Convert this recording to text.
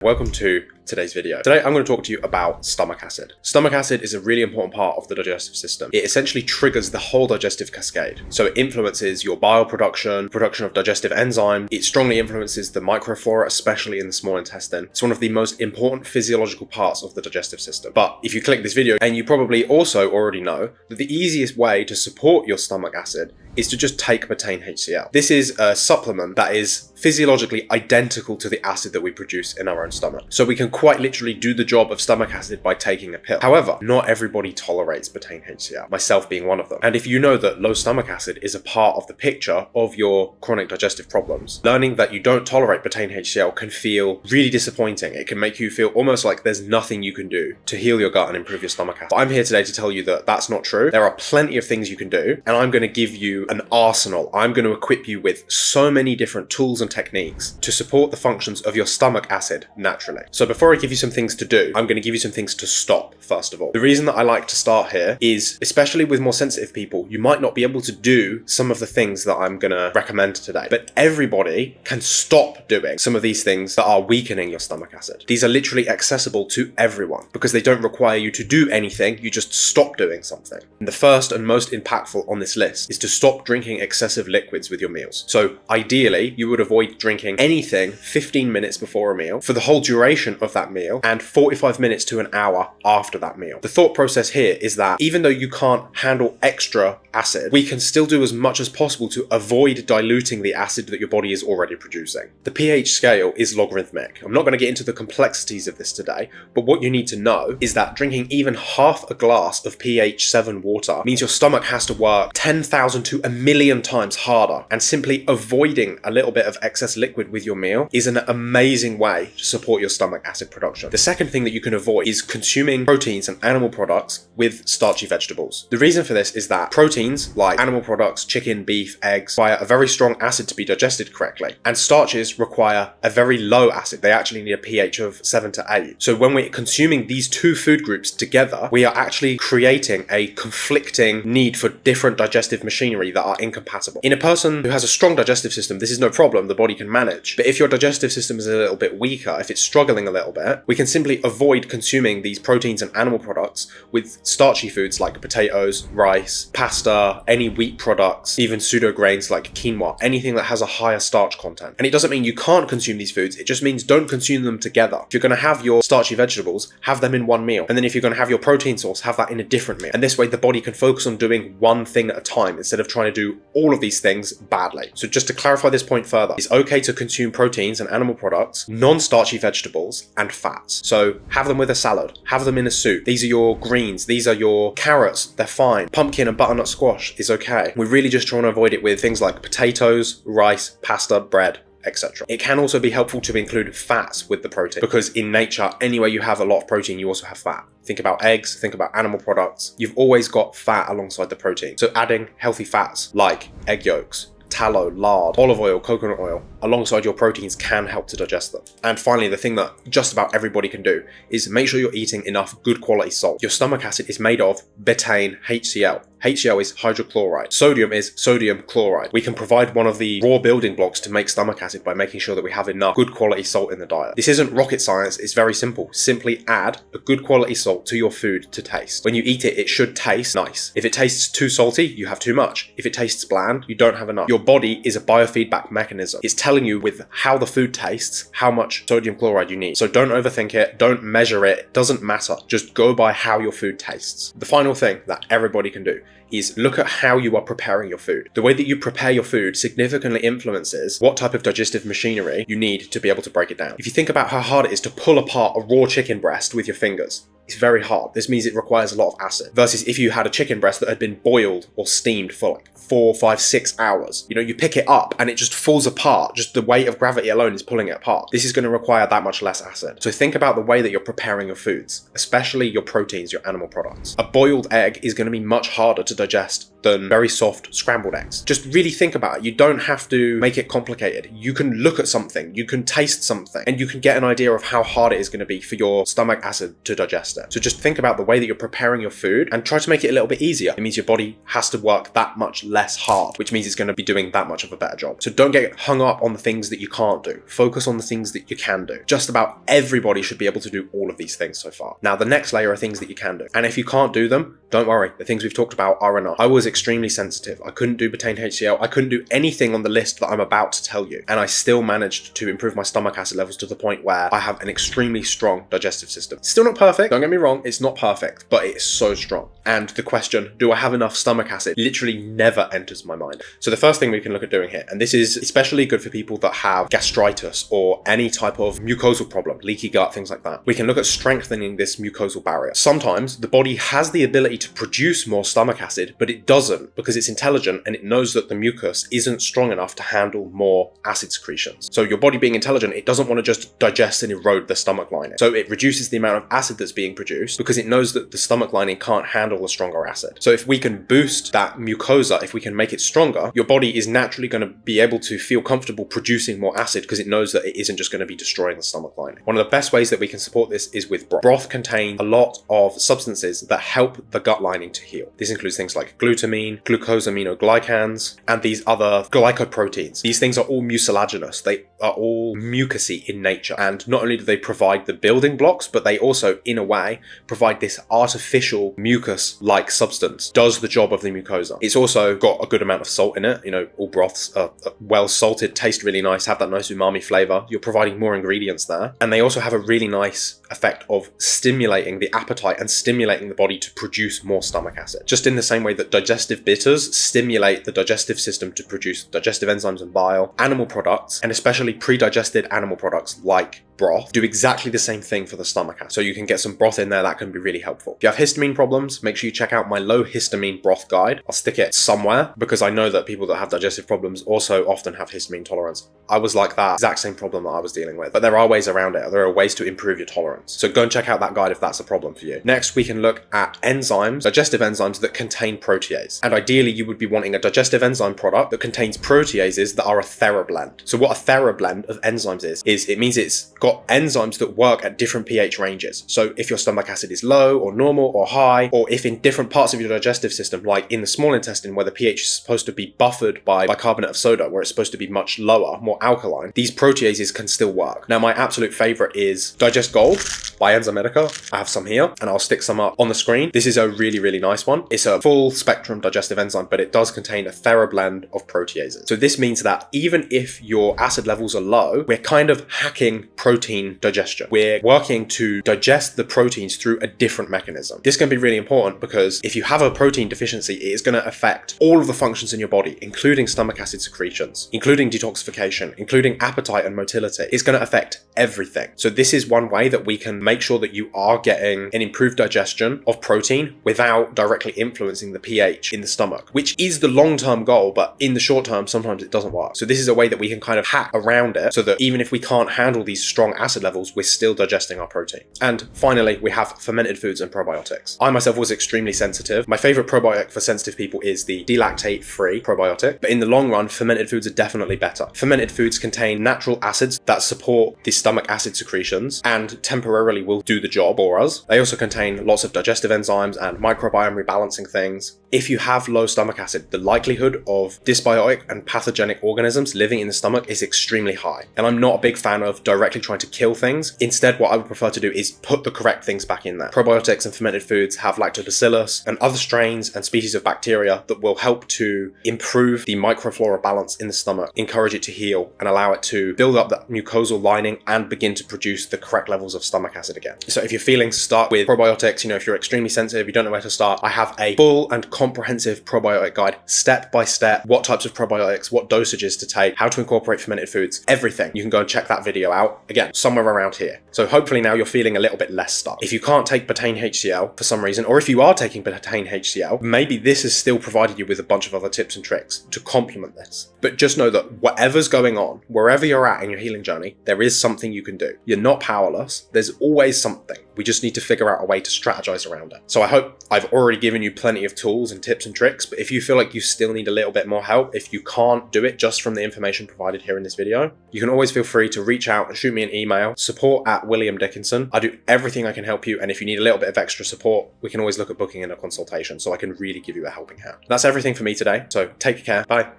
Welcome to today's video. Today I'm going to talk to you about stomach acid. Stomach acid is a really important part of the digestive system. It essentially triggers the whole digestive cascade. So it influences your bile production of digestive enzymes. It strongly influences the microflora, especially in the small intestine. It's one of the most important physiological parts of the digestive system. But if you click this video, and you probably also already know that the easiest way to support your stomach acid is to just take Betaine HCL. This is a supplement that is physiologically identical to the acid that we produce in our own stomach. So we can quite literally do the job of stomach acid by taking a pill. However, not everybody tolerates Betaine HCL, myself being one of them. And if you know that low stomach acid is a part of the picture of your chronic digestive problems, learning that you don't tolerate Betaine HCL can feel really disappointing. It can make you feel almost like there's nothing you can do to heal your gut and improve your stomach acid. But I'm here today to tell you that that's not true. There are plenty of things you can do, and I'm going to give you an arsenal. I'm going to equip you with so many different tools and techniques to support the functions of your stomach acid naturally. So before I give you some things to do, I'm going to give you some things to stop first of all. The reason that I like to start here is, especially with more sensitive people, you might not be able to do some of the things that I'm going to recommend today, but everybody can stop doing some of these things that are weakening your stomach acid. These are literally accessible to everyone because they don't require you to do anything. You just stop doing something. And the first and most impactful on this list is to stop drinking excessive liquids with your meals. So ideally, you would avoid drinking anything 15 minutes before a meal for the whole duration of that meal and 45 minutes to an hour after that meal. The thought process here is that even though you can't handle extra acid, we can still do as much as possible to avoid diluting the acid that your body is already producing. The pH scale is logarithmic. I'm not going to get into the complexities of this today, but what you need to know is that drinking even half a glass of pH 7 water means your stomach has to work 10,000 to a million times harder, and simply avoiding a little bit of excess liquid with your meal is an amazing way to support your stomach acid production. The second thing that you can avoid is consuming proteins and animal products with starchy vegetables. The reason for this is that proteins like animal products, chicken, beef, eggs, require a very strong acid to be digested correctly, and starches require a very low acid. They actually need a pH of 7 to 8. So when we're consuming these two food groups together, we are actually creating a conflicting need for different digestive machinery that are incompatible. In a person who has a strong digestive system, this is no problem, the body can manage. But if your digestive system is a little bit weaker, if it's struggling a little bit, we can simply avoid consuming these proteins and animal products with starchy foods like potatoes, rice, pasta, any wheat products, even pseudo grains like quinoa, anything that has a higher starch content. And it doesn't mean you can't consume these foods, it just means don't consume them together. If you're going to have your starchy vegetables, have them in one meal. And then if you're going to have your protein source, have that in a different meal. And this way the body can focus on doing one thing at a time instead of trying to do all of these things badly. So just to clarify this point further, it's okay to consume proteins and animal products, non-starchy vegetables, and fats. So have them with a salad, have them in a soup. These are your greens, these are your carrots, they're fine. Pumpkin and butternut squash is okay. We're really just trying to avoid it with things like potatoes, rice, pasta, bread, etc. It can also be helpful to include fats with the protein because in nature, anywhere you have a lot of protein, you also have fat. Think about eggs, think about animal products. You've always got fat alongside the protein. So adding healthy fats like egg yolks, tallow, lard, olive oil, coconut oil, alongside your proteins can help to digest them. And finally, the thing that just about everybody can do is make sure you're eating enough good quality salt. Your stomach acid is made of Betaine HCL. HCl is hydrochloride. Sodium is sodium chloride. We can provide one of the raw building blocks to make stomach acid by making sure that we have enough good quality salt in the diet. This isn't rocket science, it's very simple. Simply add a good quality salt to your food to taste. When you eat it, it should taste nice. If it tastes too salty, you have too much. If it tastes bland, you don't have enough. Your body is a biofeedback mechanism. It's telling you with how the food tastes, how much sodium chloride you need. So don't overthink it, don't measure it, it doesn't matter. Just go by how your food tastes. The final thing that everybody can do is look at how you are preparing your food. The way that you prepare your food significantly influences what type of digestive machinery you need to be able to break it down. If you think about how hard it is to pull apart a raw chicken breast with your fingers, it's very hard. This means it requires a lot of acid. Versus if you had a chicken breast that had been boiled or steamed for like 4, 5, 6 hours, you pick it up and it just falls apart. Just the weight of gravity alone is pulling it apart. This is going to require that much less acid. So think about the way that you're preparing your foods, especially your proteins, your animal products. A boiled egg is going to be much harder to digest than very soft scrambled eggs. Just really think about it. You don't have to make it complicated. You can look at something, you can taste something, and you can get an idea of how hard it is going to be for your stomach acid to digest it. it. So just think about the way that you're preparing your food and try to make it a little bit easier. It means your body has to work that much less hard, which means it's going to be doing that much of a better job. So don't get hung up on the things that you can't do. Focus on the things that you can do. Just about everybody should be able to do all of these things so far. Now, the next layer are things that you can do. And if you can't do them, don't worry. The things we've talked about are enough. I was extremely sensitive. I couldn't do Betaine HCL. I couldn't do anything on the list that I'm about to tell you. And I still managed to improve my stomach acid levels to the point where I have an extremely strong digestive system. Still not perfect. Don't get me wrong. It's not perfect, but it's so strong. And the question, do I have enough stomach acid, literally never enters my mind. So the first thing we can look at doing here, and this is especially good for people that have gastritis or any type of mucosal problem, leaky gut, things like that. We can look at strengthening this mucosal barrier. Sometimes the body has the ability to produce more stomach acid, but it doesn't because it's intelligent and it knows that the mucus isn't strong enough to handle more acid secretions. So your body being intelligent, it doesn't want to just digest and erode the stomach lining. So it reduces the amount of acid that's being produced because it knows that the stomach lining can't handle a stronger acid. So if we can boost that mucosa, if we can make it stronger, your body is naturally going to be able to feel comfortable producing more acid because it knows that it isn't just going to be destroying the stomach lining. One of the best ways that we can support this is with broth. Broth contains a lot of substances that help the gut lining to heal. This includes things like glutamine, glucosaminoglycans, and these other glycoproteins. These things are all mucilaginous. They are all mucousy in nature. And not only do they provide the building blocks, but they also, in a way, provide this artificial mucus-like substance. Does the job of the mucosa. It's also got a good amount of salt in it. You know, all broths are well salted, taste really nice, have that nice umami flavor. You're providing more ingredients there. And they also have a really nice effect of stimulating the appetite and stimulating the body to produce more stomach acid. Just in the same way that digestive bitters stimulate the digestive system to produce digestive enzymes and bile, animal products, and especially pre-digested animal products like broth, do exactly the same thing for the stomach acid. So you can get some broth in there that can be really helpful. If you have histamine problems, make sure you check out my low histamine broth guide. I'll stick it somewhere because I know that people that have digestive problems also often have histamine tolerance. I was like that exact same problem that I was dealing with, but there are ways around it. There are ways to improve your tolerance. So go and check out that guide if that's a problem for you. Next, we can look at enzymes, digestive enzymes that contain protease. And ideally, you would be wanting a digestive enzyme product that contains proteases that are a therablend. So what a therablend of enzymes is it means it's got enzymes that work at different pH ranges. So if your stomach acid is low or normal or high, or if in different parts of your digestive system, like in the small intestine where the pH is supposed to be buffered by bicarbonate of soda, where it's supposed to be much lower, more alkaline, these proteases can still work. Now, my absolute favorite is Digest Gold by Enzymedica. I have some here and I'll stick some up on the screen. This is a really, really nice one. It's a full spectrum digestive enzyme, but it does contain a therablend of proteases. So this means that even if your acid levels are low, we're kind of hacking protein digestion. We're working to digest the proteins through a different mechanism. This can be really important because if you have a protein deficiency, it is going to affect all of the functions in your body, including stomach acid secretions, including detoxification, including appetite and motility. It's going to affect everything. So this is one way that we can make sure that you are getting an improved digestion of protein without directly influencing the pH in the stomach, which is the long-term goal, but in the short term, sometimes it doesn't work. So this is a way that we can kind of hack around it so that even if we can't handle these strong acid levels, we're still digesting our protein. And finally, we have fermented foods and probiotics. I myself was extremely sensitive. My favorite probiotic for sensitive people is the delactate-free probiotic, but in the long run, fermented foods are definitely better. Fermented foods contain natural acids that support the stomach acid secretions and temporarily will do the job for us. They also contain lots of digestive enzymes and microbiome rebalancing things. If you have low stomach acid, the likelihood of dysbiotic and pathogenic organisms living in the stomach is extremely high. And I'm not a big fan of directly trying to kill things. Instead, what I would prefer to do is put the correct things back in there. Probiotics and fermented foods have lactobacillus and other strains and species of bacteria that will help to improve the microflora balance in the stomach, encourage it to heal, and allow it to build up that mucosal lining and begin to produce the correct levels of stomach acid again. So if you're feeling stuck with probiotics, if you're extremely sensitive, you don't know where to start, I have a full and comprehensive probiotic guide, step by step, what types of probiotics, what dosages to take, how to incorporate fermented foods, everything. You can go and check that video out, again, somewhere around here. So hopefully now you're feeling a little bit less stuck. If you can't take Betaine HCL for some reason, or if you are taking Betaine HCL, maybe this has still provided you with a bunch of other tips and tricks to complement this. But just know that whatever's going on, wherever you're at in your healing journey, there is something you can do. You're not powerless. There's always something. We just need to figure out a way to strategize around it. So I hope I've already given you plenty of tools tools and tips and tricks, but if you feel like you still need a little bit more help, if you can't do it just from the information provided here in this video, you can always feel free to reach out and shoot me an email, support@Dickinson. I do everything I can help you, and if you need a little bit of extra support, we can always look at booking in a consultation so I can really give you a helping hand. That's everything for me today, so take care, bye.